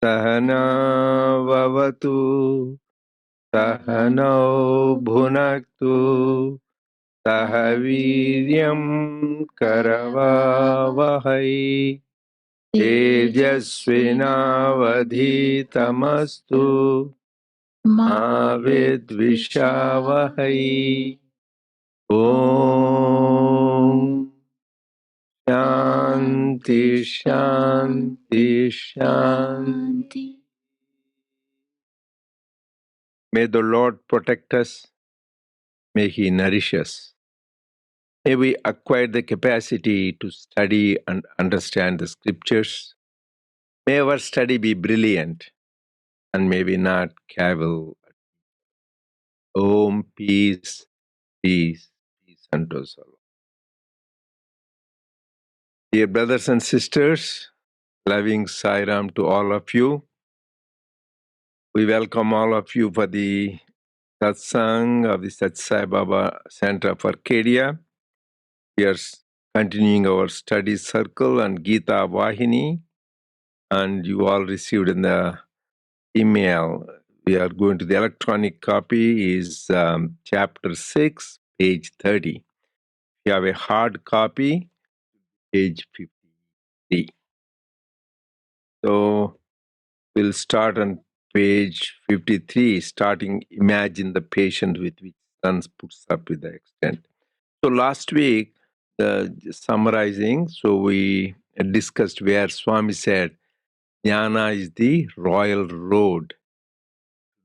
Sahana vavatu, Sahano bhunaktu, Sahaviryam karavavahai, Tejasvinavadhitamastu, Ma vidvishavahai. Om Shanti Shanti Shanti. May the Lord protect us. May He nourish us. May we acquire the capacity to study and understand the scriptures. May our study be brilliant and may we not cavil. Om, peace, peace, peace unto us all. Dear brothers and sisters, loving Sairam to all of you. We welcome all of you for the satsang of the Sat Sai Baba Center of Arcadia. We are continuing our study circle on Gita Vahini, and you all received in the email. We are going to the electronic copy is chapter 6, page 30. If you have a hard copy, page 53. So we'll start on page 53, starting imagine the patient with which sun puts up with the extent. So last week, summarizing, so we discussed where Swami said, Jnana is the royal road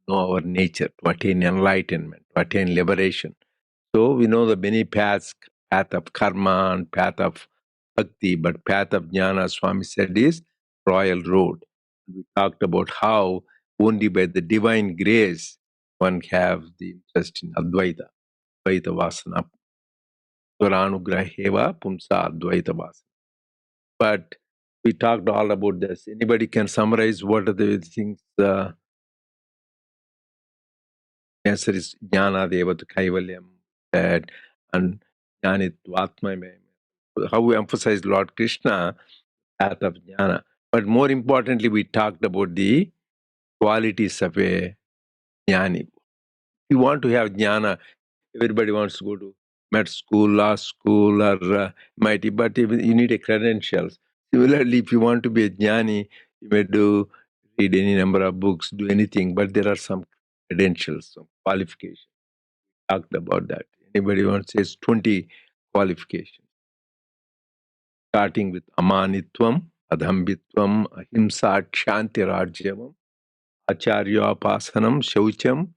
to know our nature, to attain enlightenment, to attain liberation. So we know the many paths, path of karma and path of bhakti, but path of jnana, Swami said, is royal road. We talked about how only by the divine grace one have the interest in Advaita, Advaita Vasana, Swaranugraheva Pumsa Advaita Vasana. But we talked all about this. Anybody can summarize what are the things? Answer is Jnana Devat Kaivalyam, that and Jnanitvatma. How we emphasize Lord Krishna, path of Jnana. But more importantly, we talked about the qualities of a Jnani. If you want to have Jnana, everybody wants to go to med school, law school, or MIT, but you need a credentials. Similarly, if you want to be a Jnani, you may read any number of books, do anything, but there are some credentials, some qualifications. We talked about that. Anybody wants to say 20 qualifications, starting with amanitvam, adhambitvam, ahimsa, kshanti rajyavam, acharyapasanam, shaucham,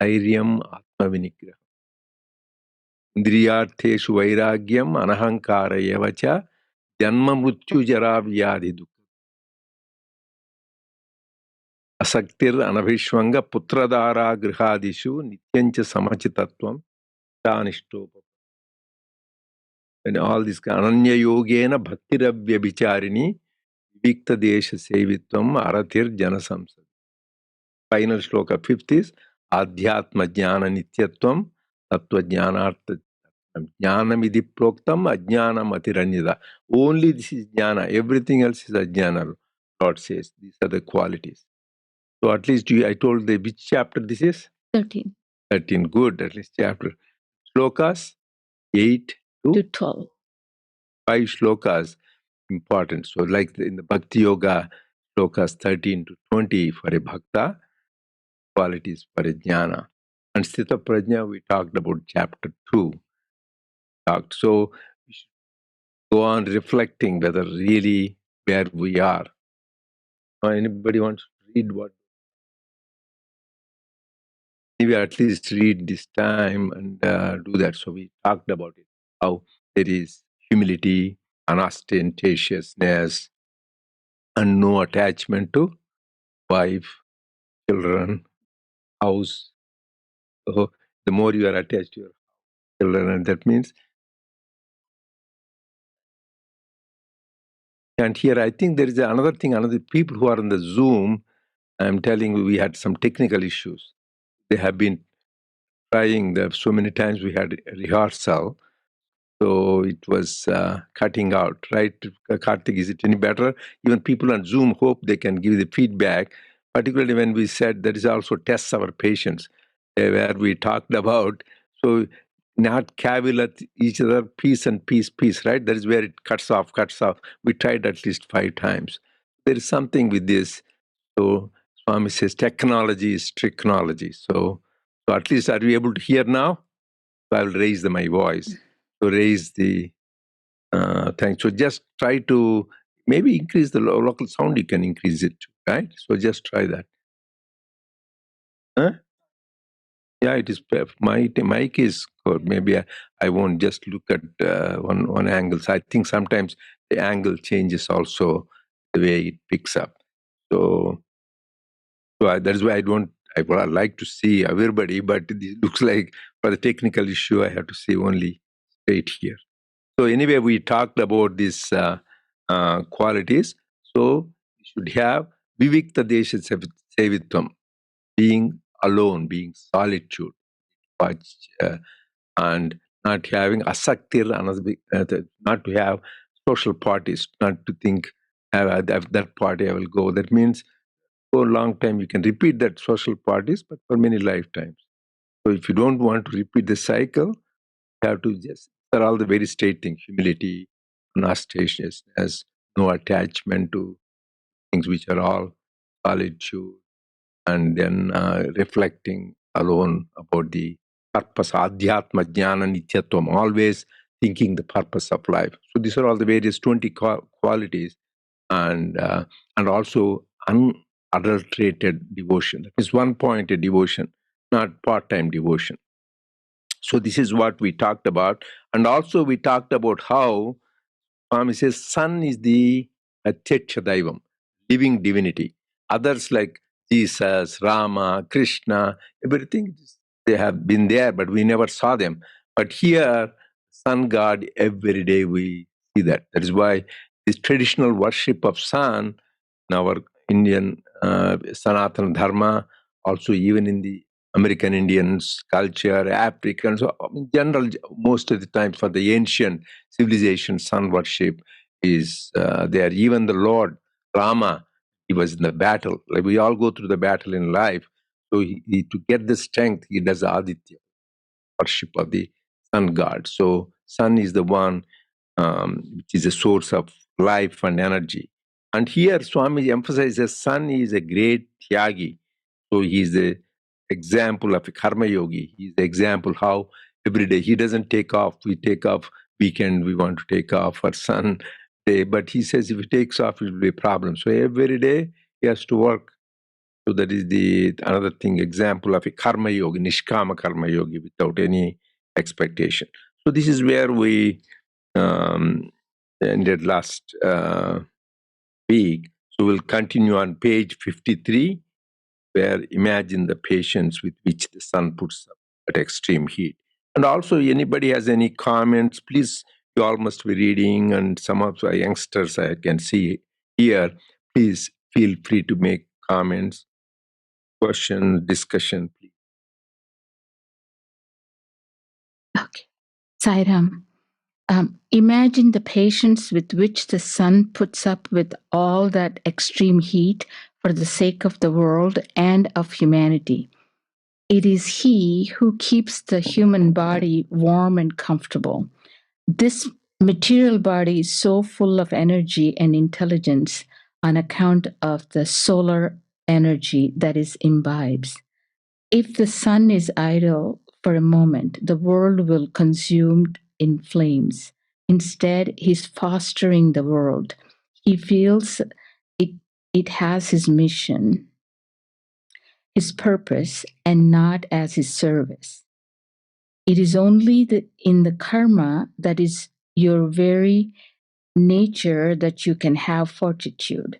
airyam, atmavinigraham. Indriyartheshu vairagyam, anahankara yavacha, janma mrityu jara vyadhi dukha. Asaktir anabhishvanga putradara grihadishu nityancha samachitatvam tanishtopa. And all this ananya yogena bhaktiravya bicharini vikta desha sevitvam arathir janasamsad. Final shloka 5th is adhyatma jnana nityatvam tattva jnanartha jnanamidhi proktam ajnanam atiranyada. Only this is jnana. Everything else is ajnana. Lord says these are the qualities. So at least I told the which chapter this is? 13. 13. Good. At least chapter. Shlokas 8 to 12. 5 shlokas important. So like in the Bhakti Yoga, shlokas 13 to 20 for a bhakta, qualities for a jnana. And Sthita Prajna, we talked about chapter 2. So we should go on reflecting whether really where we are. Anybody wants to read what? Maybe at least read this time and do that. So we talked about it, how there is humility, unostentatiousness, and no attachment to wife, children, house. So the more you are attached to your children, and that means. And here I think there is another thing, another people who are on the Zoom, I'm telling you, we had some technical issues. They have been trying so many times we had a rehearsal. So it was cutting out, right? Karthik, is it any better? Even people on Zoom hope they can give the feedback, particularly when we said there is also tests our patients, where we talked about, so not cavil at each other, piece and piece, right? That is where it cuts off. We tried at least 5 times. There is something with this. So Swami says technology is technology. So at least are we able to hear now? So I will raise my voice. So raise the thanks. So just try to maybe increase the local sound. You can increase it, right? So just try that. Huh? Yeah, it is. My mic is good. Maybe I won't just look at one angle. So I think sometimes the angle changes also the way it picks up. So that is why I don't. I would like to see everybody, but it looks like for the technical issue, I have to see only straight here. So anyway, we talked about these qualities. So you should have vivikta desha sevitvam, being alone, being solitude, and not having asaktir, not to have social parties, not to think, have that party, I will go. That means for a long time you can repeat that social parties, but for many lifetimes. So if you don't want to repeat the cycle, you have to just, they're all the very straight things: humility, ostentatiousness, no attachment to things which are all solitude, and then reflecting alone about the purpose, adhyatma, jnana, nityatvam, always thinking the purpose of life. So these are all the various 20 qualities, and also unadulterated devotion. That is one point, a devotion, not part-time devotion. So this is what we talked about. And also we talked about how Swami says sun is the Atyaksha Daivam, living divinity. Others like Jesus, Rama, Krishna, everything, they have been there, but we never saw them. But here, sun god, every day we see that. That is why this traditional worship of sun in our Indian Sanatana Dharma, also even in the American Indians, culture, Africans, in general, most of the time for the ancient civilization, sun worship is there. Even the Lord Rama, he was in the battle. Like we all go through the battle in life. So to get the strength, he does Aditya, worship of the sun god. So sun is the one which is a source of life and energy. And here Swami emphasizes sun is a great tyagi. So he is the example of a karma yogi. He is the example how every day he doesn't take off. We take off weekend, we want to take off for sun day. But he says if he takes off, it will be a problem. So every day he has to work. So that is the another thing, example of a karma yogi, nishkama karma yogi, without any expectation. So this is where we ended last week. So we'll continue on page 53, where imagine the patience with which the sun puts up at extreme heat. And also, anybody has any comments, please, you all must be reading, and some of the youngsters I can see here, please feel free to make comments, question, discussion, please. Okay. Sairam. Imagine the patience with which the sun puts up with all that extreme heat for the sake of the world and of humanity. It is he who keeps the human body warm and comfortable. This material body is so full of energy and intelligence on account of the solar energy that is imbibes. If the sun is idle for a moment, the world will consume in flames. Instead, he's fostering the world. He feels it has his mission, his purpose, and not as his service. It is only in the karma that is your very nature that you can have fortitude.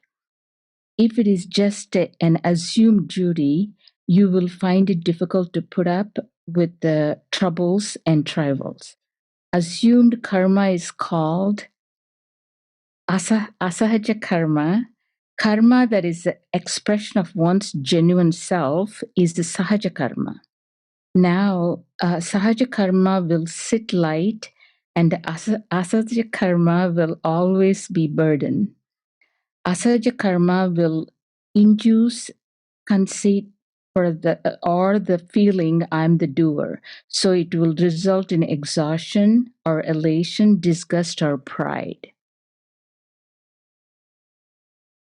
If it is just an assumed duty, you will find it difficult to put up with the troubles and trials. Assumed karma is called Asahaja karma. Karma that is the expression of one's genuine self is the Sahaja karma. Now, Sahaja karma will sit light and Asahaja karma will always be burden. Asahaja karma will induce conceit for the feeling I'm the doer. So it will result in exhaustion or elation, disgust or pride.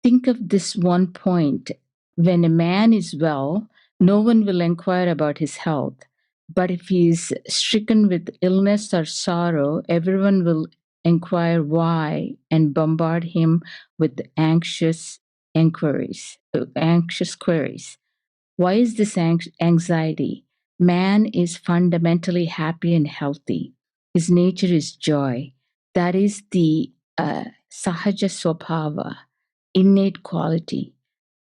Think of this one point. When a man is well, no one will inquire about his health. But if he is stricken with illness or sorrow, everyone will inquire why and bombard him with anxious queries. Why is this anxiety? Man is fundamentally happy and healthy. His nature is joy. That is the Sahaja Swabhava, innate quality.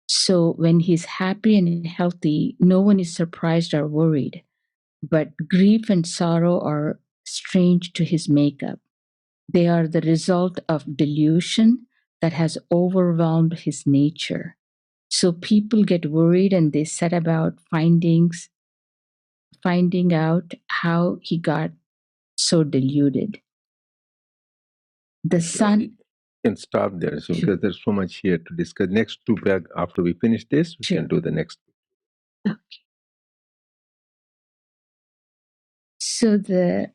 So when he's happy and healthy, no one is surprised or worried. But grief and sorrow are strange to his makeup. They are the result of delusion that has overwhelmed his nature. So people get worried and they set about finding out how he got so deluded. The sun. You can stop there, so because there's so much here to discuss. Next two back after we finish this, we can do the next. Okay. So the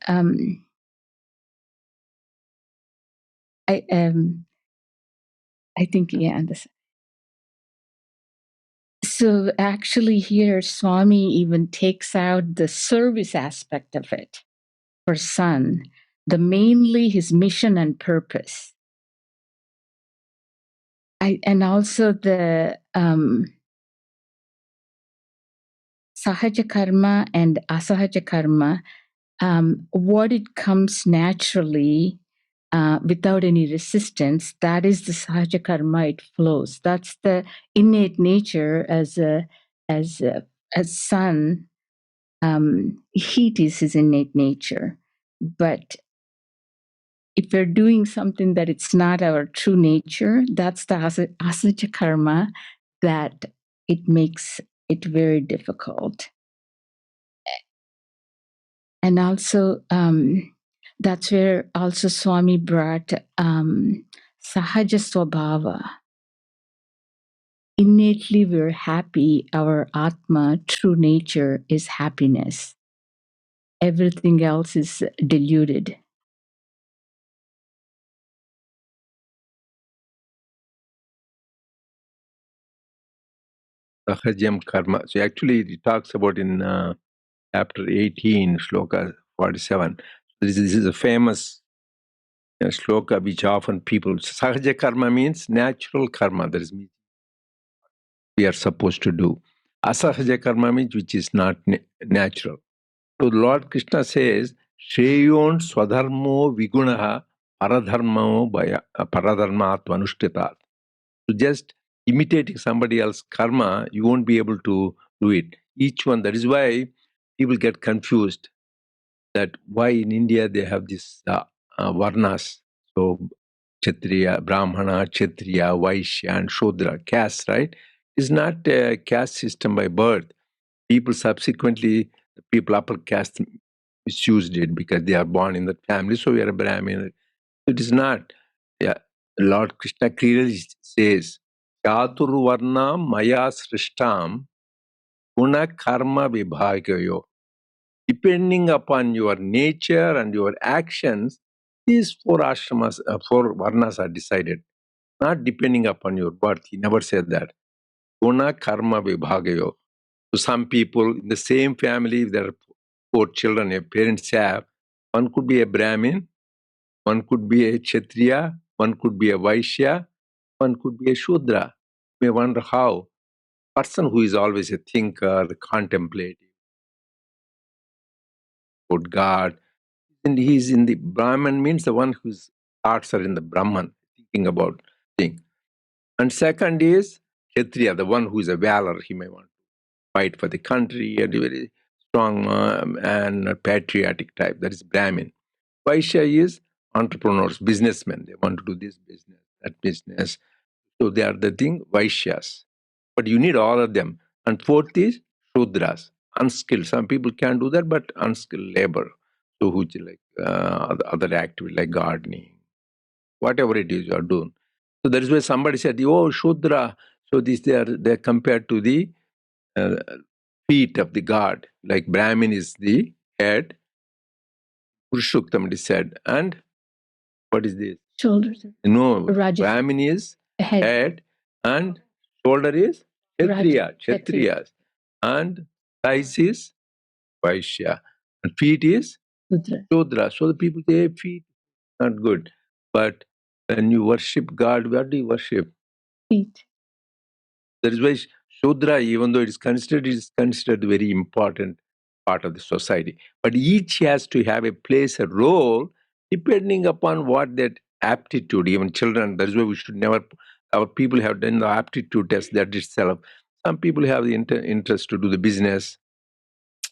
I think this. So actually, here Swami even takes out the service aspect of it for sun, mainly his mission and purpose. And also the Sahaja karma and Asahaja karma, what it comes naturally without any resistance, that is the Sahaja karma, it flows. That's the innate nature as sun. Heat is his innate nature. But if we're doing something that it's not our true nature, that's the Asahaja karma that it makes it very difficult. And also, that's where also Swami brought Sahaja Swabhava. Innately, we're happy. Our Atma, true nature, is happiness. Everything else is deluded. Sahajam karma. So actually, it talks about in chapter 18, shloka 47. This is a famous shloka which often people. Sahaja karma means natural karma. That is we are supposed to do. Asahaja karma means which is not natural. So Lord Krishna says, Shreyon swadharmo vigunaha paradharmat vanushtita. So just imitating somebody else's karma, you won't be able to do it. Each one, that is why people get confused that why in India they have this varnas. So Kshatriya, Brahmana, Kshatriya, Vaishya and Shudra, caste, right? It's not a caste system by birth. People subsequently, the people upper caste misused it because they are born in that family, so we are a Brahmin. It is not. Yeah. Lord Krishna clearly says, Chaturvarna maya srishtam guna karma vibhagayo. Depending upon your nature and your actions, these four ashramas, four varnas are decided. Not depending upon your birth. He never said that. Guna karma vibhagayo. So some people in the same family, if there are four children, your parents have, one could be a Brahmin, one could be a Kshatriya, one could be a Vaishya, one could be a Shudra. You may wonder how. Person who is always a thinker, contemplative about God, and he's in the Brahman means the one whose thoughts are in the Brahman, thinking about things. And second is Kshatriya, the one who is a valor, he may want to fight for the country and a very strong and patriotic type. That is Brahmin. Vaishya is entrepreneurs, businessmen. They want to do this business, that business. So they are the thing, Vaishyas. But you need all of them. And fourth is Shudras, unskilled. Some people can do that, but unskilled labor. So which like other activity like gardening, whatever it is you are doing. So that is why somebody said, "Oh, Shudra." So this they are compared to the uh, feet of the god. Like Brahmin is the head, Purushottam it is said, and what is this? Shoulders. No, Rajas. Brahmin is Head. head, and shoulder is Kshatriya, Raja. Kshatriyas, and thighs is Vaishya, and feet is Shudra. Shudra. So the people say feet not good, but when you worship God, what do you worship? Feet. That is why Shudra, even though it is considered a very important part of the society. But each has to have a place, a role, depending upon what that aptitude, even children, that is why we should never, our people have done the aptitude test that itself. Some people have the interest to do the business.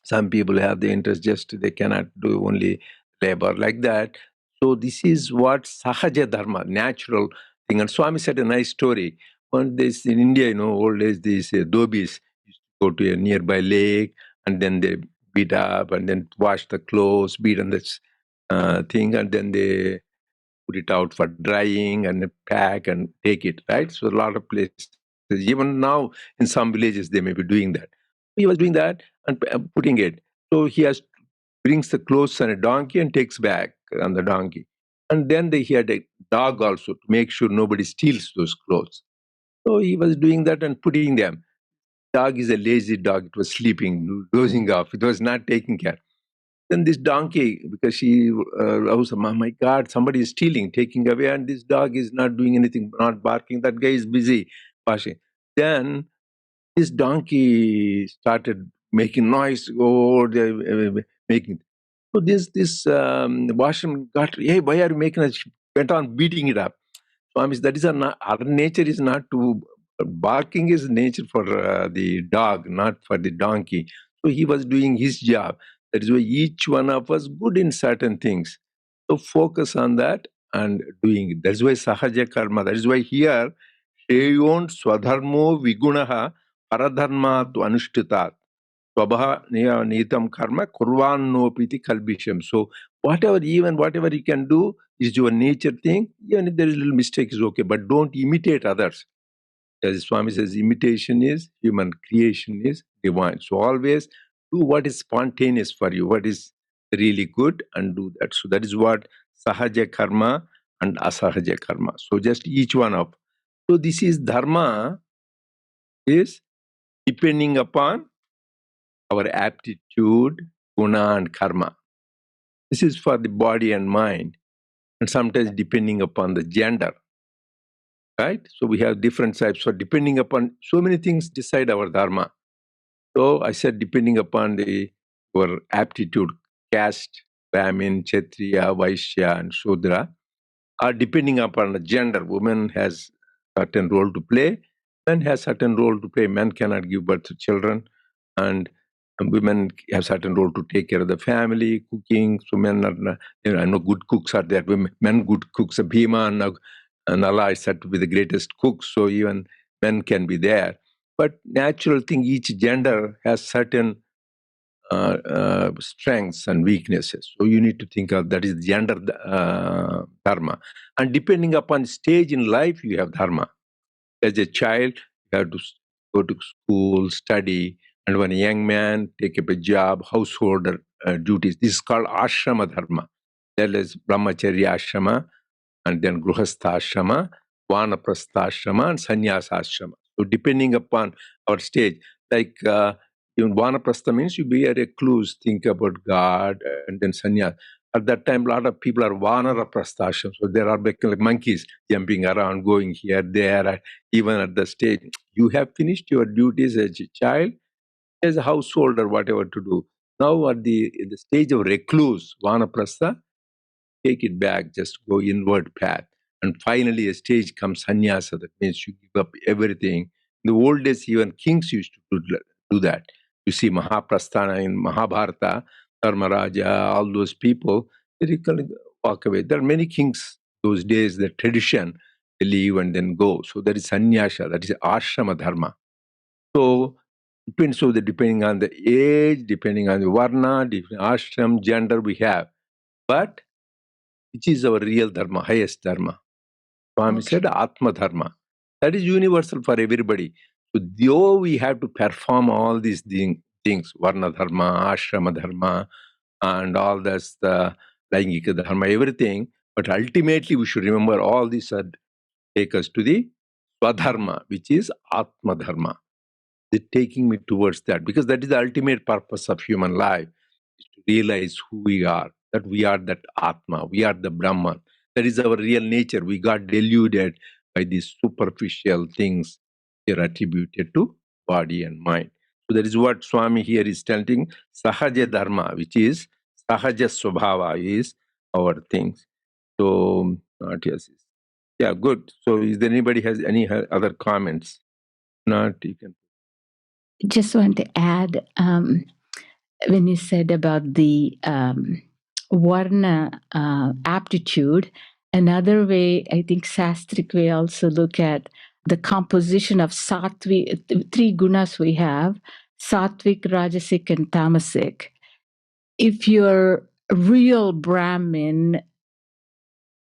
Some people have the interest just they cannot do only labor like that. So this is what Sahaja Dharma, natural thing. And Swami said a nice story. One days in India, old days, these dhobis used to go to a nearby lake and then they beat up and then wash the clothes, beat on this thing, and then they put it out for drying and pack and take it, right? So a lot of places, even now in some villages, they may be doing that. He was doing that and putting it. So brings the clothes on a donkey and takes back on the donkey. And then he had a dog also to make sure nobody steals those clothes. So he was doing that and putting them. Dog is a lazy dog. It was sleeping, dozing off. It was not taking care. Then this donkey, because she was, oh my God, somebody is stealing, taking away, and this dog is not doing anything, not barking. That guy is busy washing. Then this donkey started making noise. Oh, they're making. So this washerman got, hey, why are you making a? Went on beating it up. Swami, that is our nature is not to barking is nature for the dog, not for the donkey. So he was doing his job. That is why each one of us good in certain things. So focus on that and doing it. That is why Sahaja karma. That is why here Sheyon Swadharmo Vigunaha Paradharma tu Anushtitat. Swabha Nitam Karma Kurvanopiti Kalbisham. So whatever you can do is your nature thing. Even if there is a little mistake is okay, but don't imitate others. As Swami says, imitation is human, creation is divine. So always do what is spontaneous for you, what is really good, and do that. So that is what Sahaja Karma and Asahaja Karma. So just each one of. So this is Dharma is depending upon our aptitude, guna and karma. This is for the body and mind, and sometimes depending upon the gender, right? So we have different types. So depending upon so many things decide our dharma. So I said depending upon our aptitude, caste, Brahmin, Kshatriya, Vaishya, and Shudra, or depending upon the gender, woman has certain role to play, men has certain role to play. Men cannot give birth to children, and women have certain role to take care of the family, cooking. So men are, I know good cooks are there. Men good cooks. Bhima and Allah is said to be the greatest cook. So even men can be there. But natural thing, each gender has certain strengths and weaknesses. So you need to think of that is gender dharma. And depending upon stage in life, you have dharma. As a child, you have to go to school, study, and when a young man, take up a job, household duties. This is called ashrama dharma. There is brahmacharya ashrama, and then gruhastha ashrama, vanaprastha ashrama, and sannyasa ashrama. So depending upon our stage, like even vanaprastha means you be a recluse, think about God, and then sannyasa. At that time, a lot of people are vanaraprastha ashram. So there are like monkeys jumping around, going here, there, even at the stage. You have finished your duties as a child, as a householder, whatever to do. Now at in the stage of recluse, vanaprastha, take it back, just go inward path. And finally, a stage comes sannyasa, that means you give up everything. In the old days, even kings used to do that. You see Mahaprasthana in Mahabharata, Dharmaraja, all those people, they can walk away. There are many kings those days, the tradition, they leave and then go. So that is sannyasa, that is ashrama dharma. So depending on the age, depending on the varna, different ashram, gender we have. but which is our real dharma, highest dharma. Swami said Atma Dharma. That is universal for everybody. So though we have to perform all these things, Varna Dharma, Ashrama Dharma, and all this, the Laingika Dharma, everything, but ultimately we should remember all these are take us to the Swadharma, which is Atma Dharma. They're taking me towards that, because that is the ultimate purpose of human life, is to realize who we are, that we are that Atma, we are the Brahman. That is our real nature. We got deluded by these superficial things here attributed to body and mind. So that is what Swami here is telling, Sahaja Dharma, which is Sahaja Swabhava, is our things. So, yes. Yeah, good. So is there anybody has any other comments? Not, you can. Just want to add, when you said about the Varna aptitude, another way, I think Sastric way also look at the composition of Sattvic, three gunas we have, Sattvic, Rajasic, and Tamasic. If you're a real Brahmin,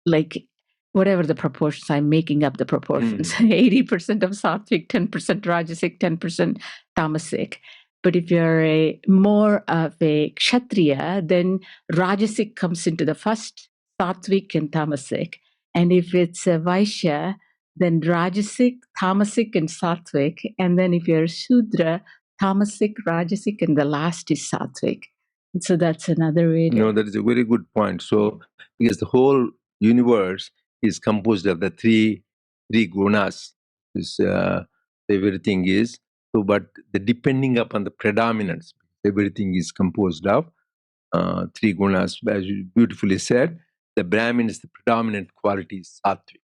like whatever the proportions, I'm making up the proportions, 80% of Sattvic, 10% Rajasic, 10% Tamasic. But if you're more of a Kshatriya, then Rajasic comes into the first, Sattvic and Tamasic. And if it's a Vaishya, then Rajasic, Tamasic, and Sattvic. And then if you're Shudra, Tamasic, Rajasic, and the last is Sattvic. And so that's another way to... No, that is a very good point. So, because the whole universe is composed of the three gunas. This, everything is. So, but depending upon the predominance, everything is composed of three gunas. As you beautifully said, the Brahmin is the predominant quality, is sattvic.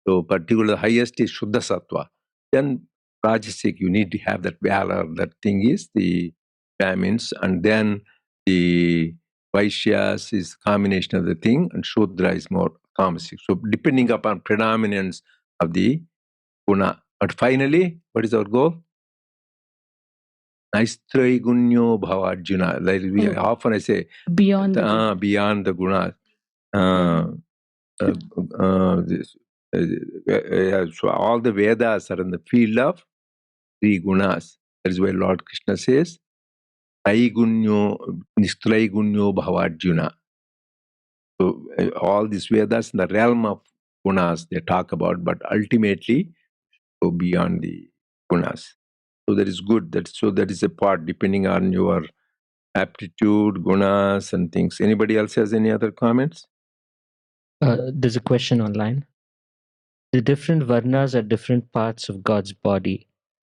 So, particularly the highest is Shuddha Sattva. Then Rajasic, you need to have that valor. That thing is the Brahmins, and then the Vaishyas is combination of the thing, and Shudra is more tamasic. So, depending upon predominance of the guna. But finally, what is our goal? Naistraigunyo bhava Arjuna. Like we often I say, beyond beyond the guna. So all the Vedas are in the field of three gunas. That is why Lord Krishna says, Nistraigunyo bhavarjuna. So all these Vedas in the realm of gunas they talk about, but ultimately go beyond the gunas. So that is good. That is a part depending on your aptitude, gunas, and things. Anybody else has any other comments? There's a question online. The different varnas are different parts of God's body,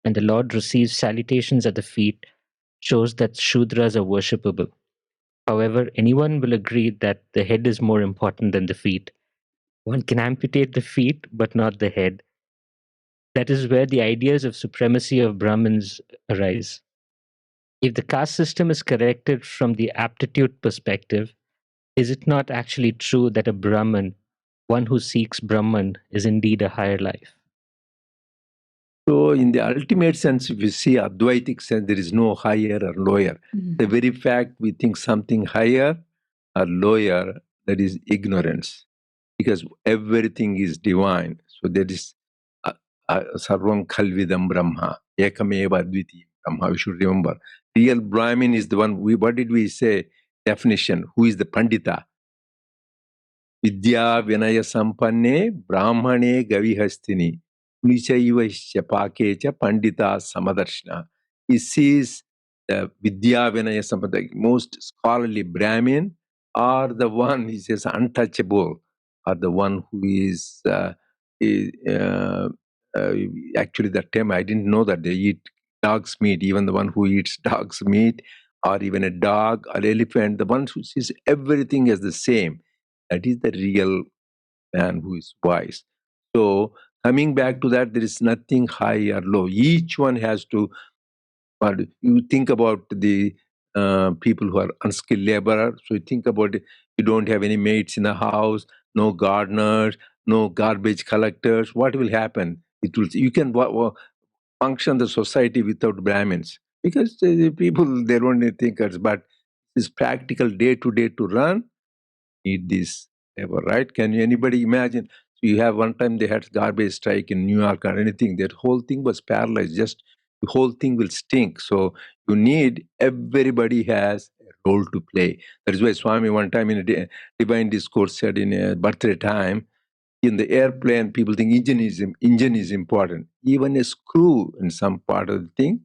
and the Lord receives salutations at the feet, shows that Shudras are worshipable. However, anyone will agree that the head is more important than the feet. One can amputate the feet, but not the head. That is where the ideas of supremacy of Brahmins arise. If the caste system is corrected from the aptitude perspective, is it not actually true that a Brahman, one who seeks Brahman, is indeed a higher life? So, in the ultimate sense, if you see Advaitic sense, there is no higher or lower. The very fact we think something higher or lower, that is ignorance. Because everything is divine. So there is Sarvam Khalvidam Brahma, Ekameva Advitiyam Brahma. We should remember. Real Brahmin is the one, what did we say? Definition. Who is the Pandita? Vidya Vinaya Sampanne Brahmane Gavihastini. Nichayivasya Pakecha Pandita Samadarshana. He sees the Vidya Vinaya Sampanne, most scholarly Brahmin, or the one, he says, untouchable, or the one who is actually that term, I didn't know that they eat dog's meat, even the one who eats dog's meat, or even a dog or elephant, the one who sees everything as the same. That is the real man who is wise. So coming back to that, there is nothing high or low. Each one has to, but you think about the people who are unskilled laborer. So you think about it, you don't have any maids in the house, no gardeners, no garbage collectors. What will happen? It will. You can function the society without Brahmins, because the people, they don't need thinkers, but it's practical day to day to run. need this ever, right? Can anybody imagine? So you have one time they had garbage strike in New York or anything. That whole thing was paralyzed. Just the whole thing will stink. So you need, everybody has a role to play. That is why Swami one time in a divine discourse said in a birthday time, in the airplane, people think engine is important. Even a screw in some part of the thing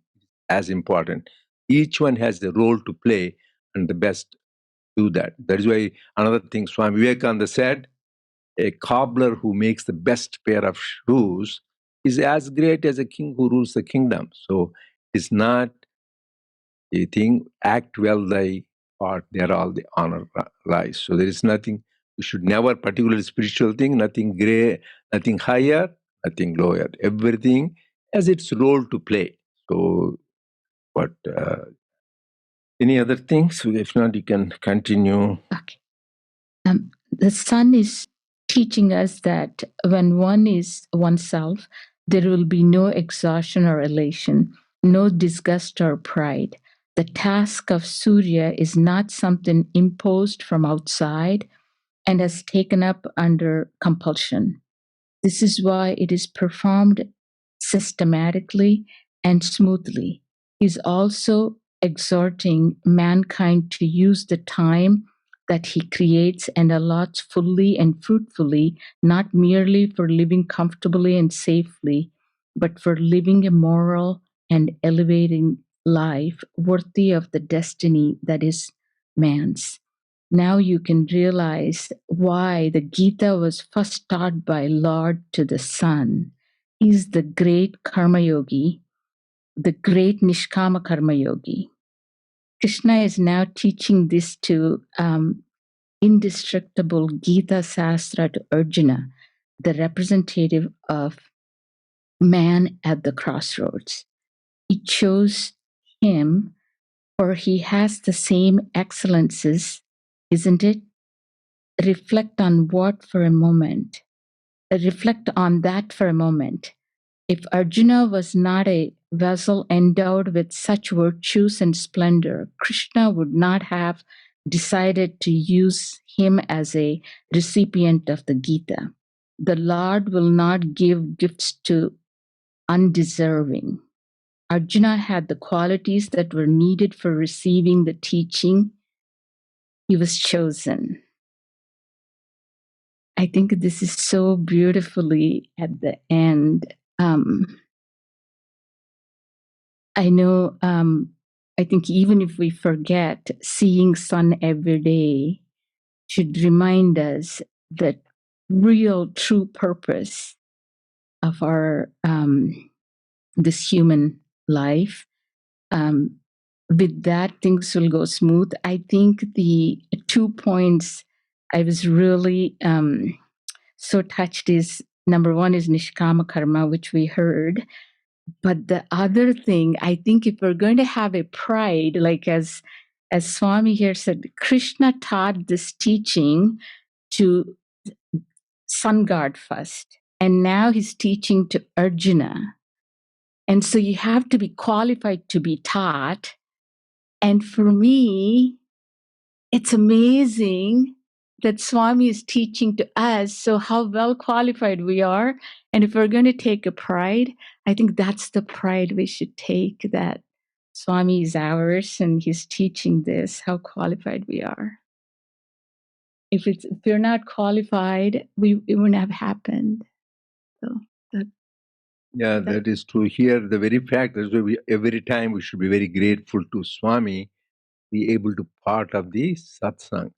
as important. Each one has the role to play, and the best do that. That is why another thing Swami Vivekananda said, a cobbler who makes the best pair of shoes is as great as a king who rules the kingdom. So it's not a thing, act well thy part, there all the honor lies. So there is nothing, we should never, particularly spiritual thing, nothing gray, nothing higher, nothing lower. Everything has its role to play. So, but any other things? If not, you can continue. Okay. The sun is teaching us that when one is oneself, there will be no exhaustion or elation, no disgust or pride. The task of Surya is not something imposed from outside and has taken up under compulsion. This is why it is performed systematically and smoothly. He's also exhorting mankind to use the time that he creates and allots fully and fruitfully, not merely for living comfortably and safely, but for living a moral and elevating life worthy of the destiny that is man's. Now you can realize why the Gita was first taught by Lord to the Son. He's the great Karma Yogi, the great Nishkama Karma Yogi. Krishna is now teaching this to indestructible Gita Sastra to Arjuna, the representative of man at the crossroads. He chose him, for he has the same excellences, isn't it? Reflect on what for a moment. Reflect on that for a moment. If Arjuna was not a vessel endowed with such virtues and splendor, Krishna would not have decided to use him as a recipient of the Gita. The Lord will not give gifts to undeserving. Arjuna had the qualities that were needed for receiving the teaching. He was chosen. I think this is so beautifully at the end. I know, I think even if we forget, seeing sun every day should remind us that real, true purpose of our this human life. With that, things will go smooth. I think the 2 points I was really so touched is, number one is Nishkama Karma, which we heard. But the other thing, I think if we're going to have a pride, like as Swami here said, Krishna taught this teaching to sun god first, and now he's teaching to Arjuna. And so you have to be qualified to be taught. And for me, it's amazing that Swami is teaching to us. So how well qualified we are. And if we're going to take a pride, I think that's the pride we should take, that Swami is ours and he's teaching this, how qualified we are. If we're not qualified, it wouldn't have happened. So that is true. Here, the very fact that every time we should be very grateful to Swami, be able to part of the satsang.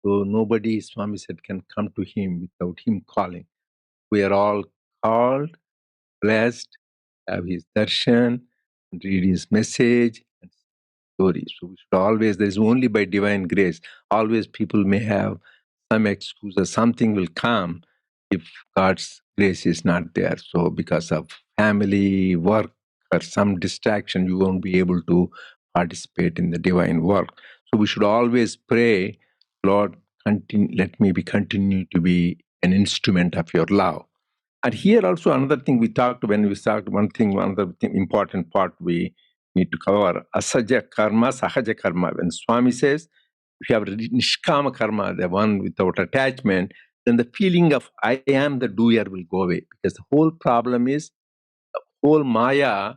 So nobody, Swami said, can come to him without him calling. We are all called, blessed, have his darshan, and read his message and stories. So we should always, there is only by divine grace. Always people may have some excuse or something will come if God's grace is not there. So because of family, work, or some distraction, you won't be able to participate in the divine work. So we should always pray, Lord, let me continue to be an instrument of your love. And here also another thing we talked, when we talked another thing, important part we need to cover, Asahaja karma, Sahaja karma. When Swami says, if you have nishkama karma, the one without attachment, then the feeling of I am the doer will go away. Because the whole problem is, whole Maya,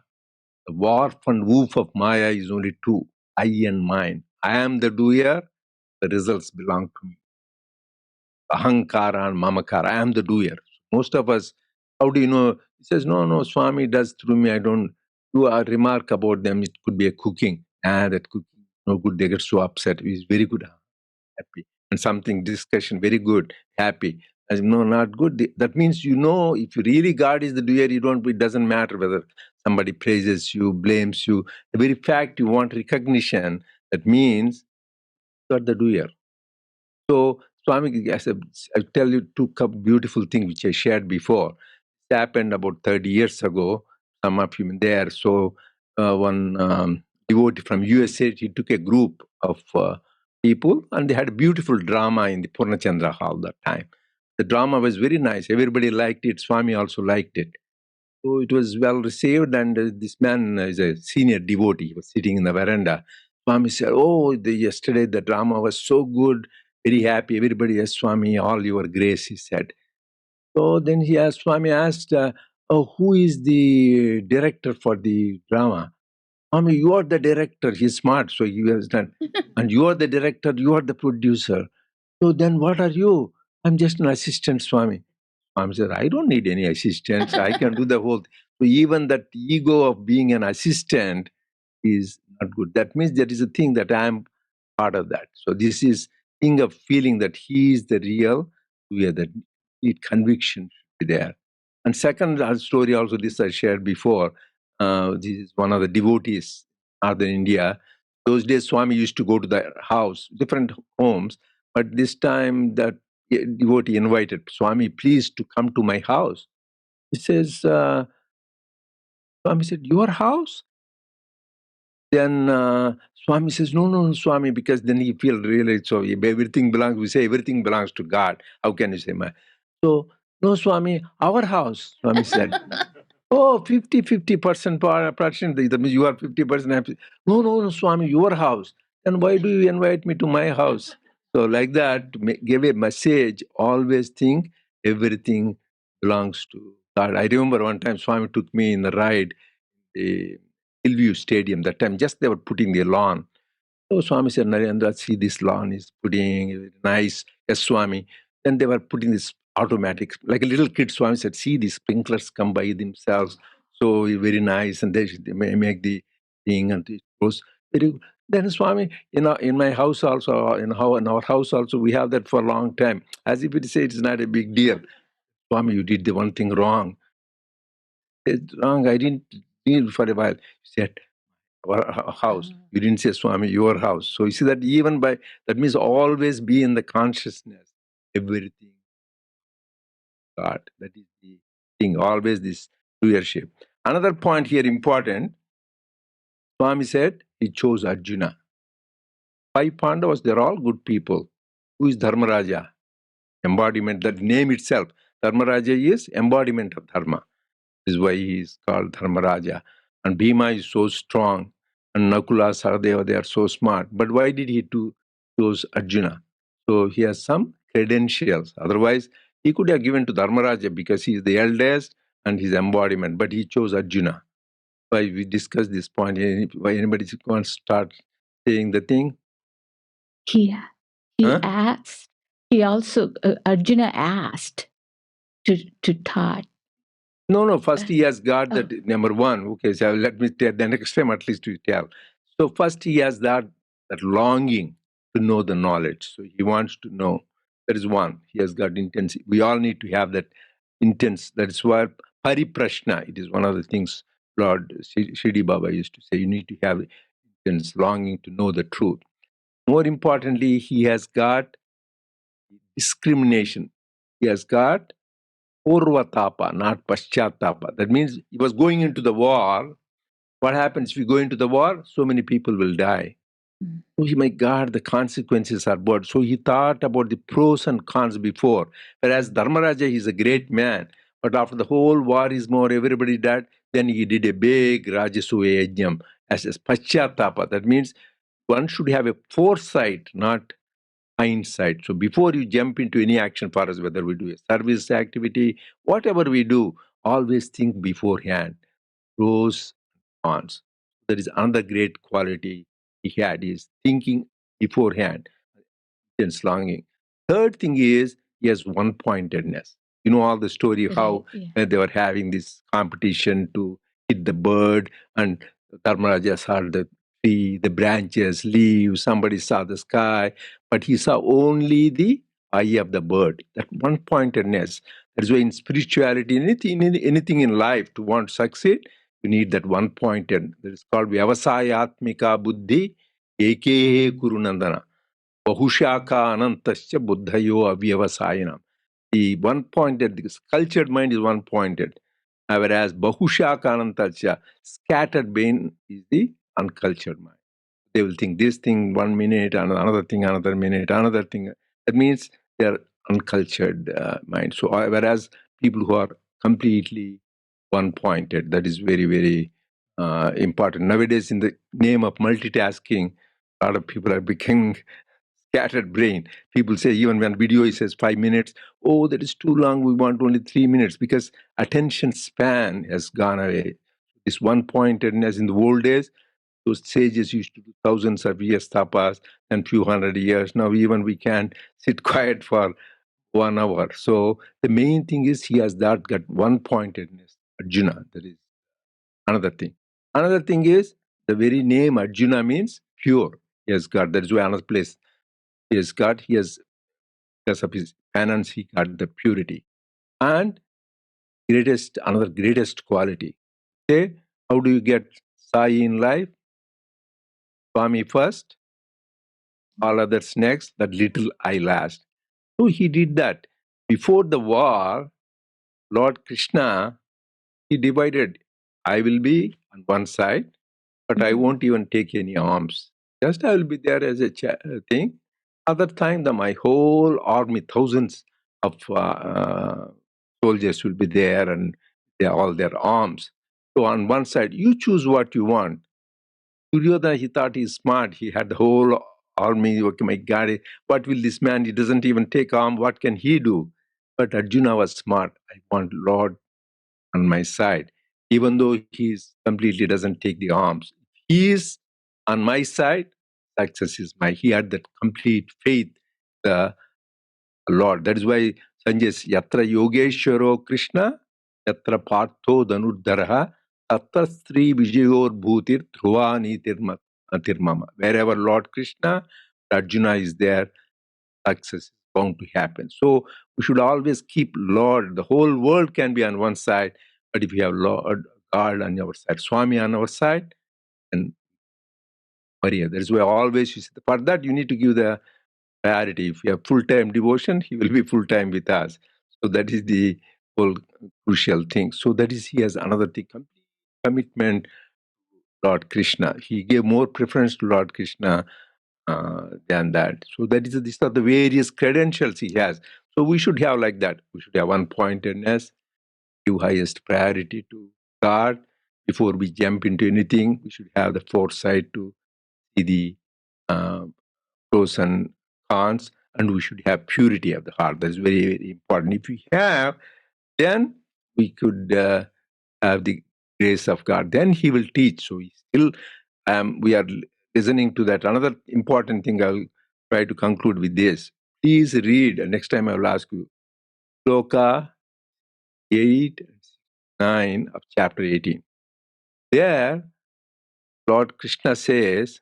the warp and woof of Maya is only two, I and mine. I am the doer, the results belong to me. Ahankara and mamakara, I am the doer. Most of us, how do you know? He says, no, Swami does through me, I don't do a remark about them. It could be a cooking. That cooking, no good, they get so upset. He's very good, happy. And something, discussion, very good, happy. As no, not good. That means, if you really God is the doer, it doesn't matter whether somebody praises you, blames you. The very fact you want recognition, that means you are the doer. So, Swami, I tell you two beautiful things which I shared before. It happened about 30 years ago. Some of you were there. So, one devotee from USA, he took a group of people, and they had a beautiful drama in the Purnachandra hall that time. The drama was very nice. Everybody liked it. Swami also liked it. So it was well received, and this man is a senior devotee. He was sitting in the veranda. Swami said, yesterday the drama was so good, very happy. Everybody, yes, Swami, all your grace, he said. So then Swami asked, who is the director for the drama? Swami, you are the director. He's smart, so he was done. And you are the director, you are the producer. So then what are you? I'm just an assistant, Swami. Swami said, I don't need any assistants. I can do the whole thing. So even that ego of being an assistant is not good. That means there is a thing that I am part of that. So this is thing of feeling that he is the real, where the complete conviction should be there. And second story also, this I shared before. This is one of the devotees, Northern India. Those days Swami used to go to the house, different homes, but this time that devotee invited Swami, please to come to my house. He says, Swami said, your house? Then Swami says, no, Swami, because then he feel really, so everything belongs, we say everything belongs to God. How can you say my? So, no, Swami, our house, Swami said. 50% portion, that means you are 50% happy. No, Swami, your house. Then why do you invite me to my house? So like that, give a message, always think everything belongs to God. I remember one time Swami took me in the ride, Hillview Stadium. That time just they were putting the lawn. So Swami said, Narendra, see this lawn is putting nice. Yes, Swami. Then they were putting this automatic, like a little kid. Swami said, see these sprinklers come by themselves. So very nice. And they make the thing and it goes very good. Then Swami, in my house also, in our house also, we have that for a long time. As if it say it's not a big deal. Swami, you did the one thing wrong. It's wrong. I didn't do it for a while. He said, our house. You didn't say Swami, your house. So you see that even by, that means always be in the consciousness, everything, God. That is the thing, always this leadership. Another point here important, Swami said he chose Arjuna. 5 Pandavas, they're all good people. Who is Dharmaraja? Embodiment, that name itself. Dharmaraja is embodiment of Dharma. This is why he is called Dharmaraja. And Bhima is so strong. And Nakula, Sahadeva, they are so smart. But why did he choose Arjuna? So he has some credentials. Otherwise, he could have given to Dharmaraja because he is the eldest and his embodiment. But he chose Arjuna. Why we discussed this point. Why anybody wants to start saying the thing? He asked. He also Arjuna asked to Todd. No. First he has got that number one. Okay, so let me tell the next time at least you tell. So first he has that longing to know the knowledge. So he wants to know. That is one. He has got intense. We all need to have that intense. That is why pariprashna. It is one of the things Lord Shirdi Baba used to say. You need to have intense longing to know the truth. More importantly, he has got discrimination. He has got Purvatapa, not Paschatapa. That means he was going into the war. What happens if you go into the war? So many people will die. Oh my God, the consequences are bad. So he thought about the pros and cons before. Whereas Dharmaraja, he's a great man. But after the whole war is more, everybody died. Then he did a big Rajasuya Yajnam as a Paschatapa. That means one should have a foresight, not hindsight. So before you jump into any action for us, whether we do a service activity, whatever we do, always think beforehand, pros, cons. There is another great quality he had is thinking beforehand, intense longing. Third thing is he has one-pointedness. You know all the story how they were having this competition to hit the bird, and Dharmaraja saw the tree, the branches, leaves, somebody saw the sky, but he saw only the eye of the bird. That one-pointedness. That's why in spirituality, anything in life, to want to succeed, you need that one-pointed. That is called Vyavasayatmika Buddhi Eke Kurunandana. Bahushaka Anantasya Buddhayo Avyavasayana. The one-pointed, this cultured mind is one-pointed. Whereas Bahushaka Anantasya, scattered brain, is the uncultured mind. They will think this thing 1 minute, and another thing, another minute, another thing. That means they are uncultured mind. So whereas people who are completely one-pointed, that is very, very important. Nowadays, in the name of multitasking, a lot of people are becoming scattered brain. People say, even when video it says 5 minutes, oh, that is too long, we want only 3 minutes, because attention span has gone away. This one-pointedness in the old days, those sages used to do thousands of years tapas and few hundred years. Now even we can sit quiet for 1 hour. So the main thing is he has that got one-pointedness. Arjuna, that is another thing. Another thing is the very name Arjuna means pure. He has got, that is why another place he has got, because of his penance, he got the purity. And another greatest quality. Okay, how do you get Sai in life? Swami first, all others next, that little I last. So he did that. Before the war, Lord Krishna, he divided, I will be on one side, but I won't even take any arms. Just I will be there as a thing. Other time, my whole army, thousands of soldiers will be there, and they are all their arms. So on one side, you choose what you want. Duryodhana, he thought he's smart. He had the whole army. Okay, my God, what will this man? He doesn't even take arm. What can he do? But Arjuna was smart. I want Lord on my side, even though he completely doesn't take the arms. He is on my side. Success is mine. He had that complete faith, the Lord. That is why Sanjay says, Yatra Yogeshwaro Krishna, Yatra Partho Dhanuddharaha, Tatra Sri Vijayor Bhutir Dhruvani Tirmama. Wherever Lord Krishna, Arjuna is there, success is bound to happen. So we should always keep Lord. The whole world can be on one side, but if we have Lord, God on our side, Swami on our side, and Maria. That is why always you see, for that you need to give the priority. If you have full-time devotion, he will be full-time with us. So that is the whole crucial thing. So that is, he has another thing, complete commitment to Lord Krishna. He gave more preference to Lord Krishna than that. So that is, these are the various credentials he has. So we should have like that. We should have one-pointedness, give highest priority to God. Before we jump into anything, we should have the foresight to see the pros and cons, and we should have purity of the heart. That's very, very important. If we have, then we could have the grace of God. Then He will teach. So we are listening to that. Another important thing I'll try to conclude with this. Please read. Next time I will ask you. Sloka 8, 9 of chapter 18. There, Lord Krishna says,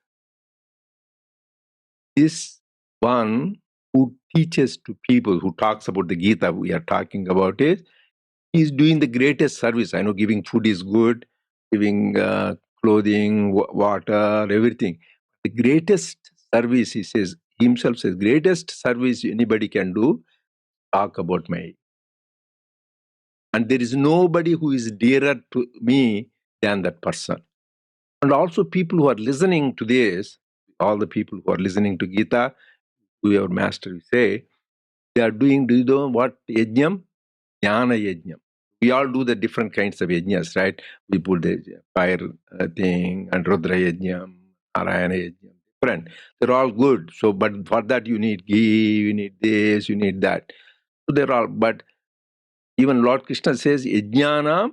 this one who teaches to people, who talks about the Gita we are talking about, is doing the greatest service. I know giving food is good, giving clothing, water, everything. The greatest service, he says, himself says, greatest service anybody can do, talk about my. And there is nobody who is dearer to me than that person. And also people who are listening to this, all the people who are listening to Gita, who our master will say, they are doing, do you know what yajnam? Jnana yajnam. We all do the different kinds of yajnas, right? We put the fire thing and Rudra yajnam, Narayana yajnam. different. They're all good. So, but for that you need ghee, you need this, you need that. So they're all, but even Lord Krishna says, Yajnana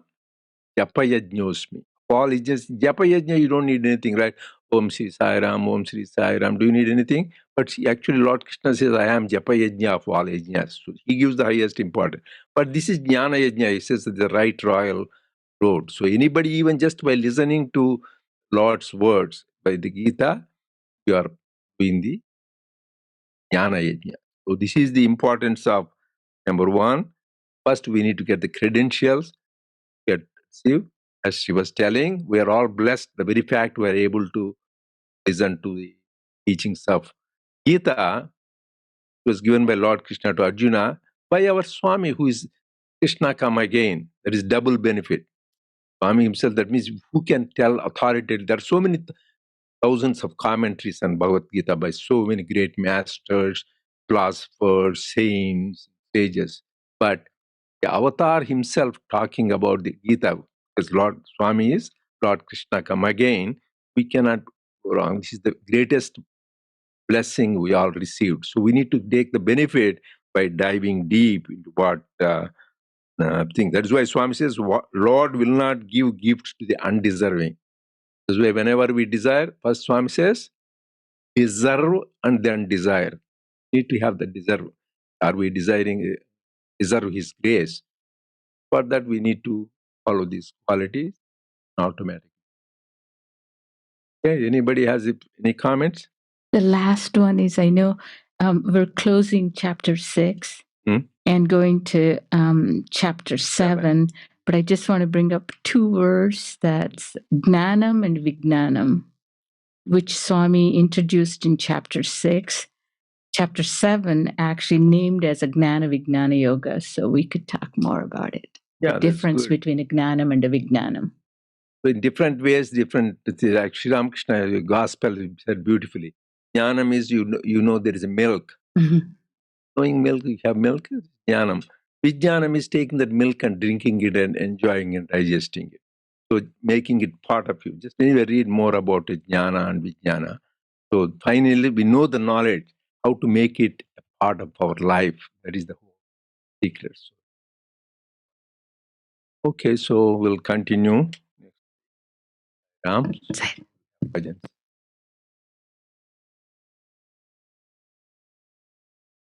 Japa Yajñosmi. All is just Japa Yajna, you don't need anything, right? Om Sri Sai Ram, Om Sri Sai Ram. Do you need anything? But actually, Lord Krishna says, I am Japa Yajna of all yajnas. So he gives the highest importance. But this is Jnana Yajna. He says the right royal road. So anybody, even just by listening to Lord's words by the Gita, you are doing the Jnana Yajna. So this is the importance of number one. First, we need to get the credentials. See, as she was telling, we are all blessed. The very fact we are able to listen to the teachings of Gita was given by Lord Krishna to Arjuna by our Swami, who is Krishna come again. There is double benefit. Swami himself, that means who can tell authoritatively. There are so many thousands of commentaries on Bhagavad Gita by so many great masters, philosophers, saints, sages. But the avatar himself talking about the Gita, because Lord Swami is Lord Krishna come again, we cannot go wrong. This is the greatest blessing we all received. So we need to take the benefit by diving deep into what thing. That is why Swami says, Lord will not give gifts to the undeserving. That's why whenever we desire, first Swami says, deserve and then desire. Need to have the deserve. Are we desiring deserve His grace? For that we need to follow these qualities automatically. Okay, anybody has any comments? The last one is, I know we're closing chapter 6 and going to chapter 7, but I just want to bring up 2 words, that's Gnanam and Vijnanam, which Swami introduced in chapter 6. Chapter 7 actually named as a Gnana Vijnana Yoga, so we could talk more about it. Yeah, the difference between a Gnanam and a Vijnanam. So in different ways, different, like Sri Ramakrishna, the gospel said beautifully. Jnanam is, you know there is a milk. Mm-hmm. Knowing milk, you have milk, jnanam. Vijnanam is taking that milk and drinking it and enjoying and digesting it. So making it part of you. Just anyway, read more about it, jnana and vijnana. So finally, we know the knowledge, how to make it a part of our life. That is the whole secret. Okay, so we'll continue. Ram.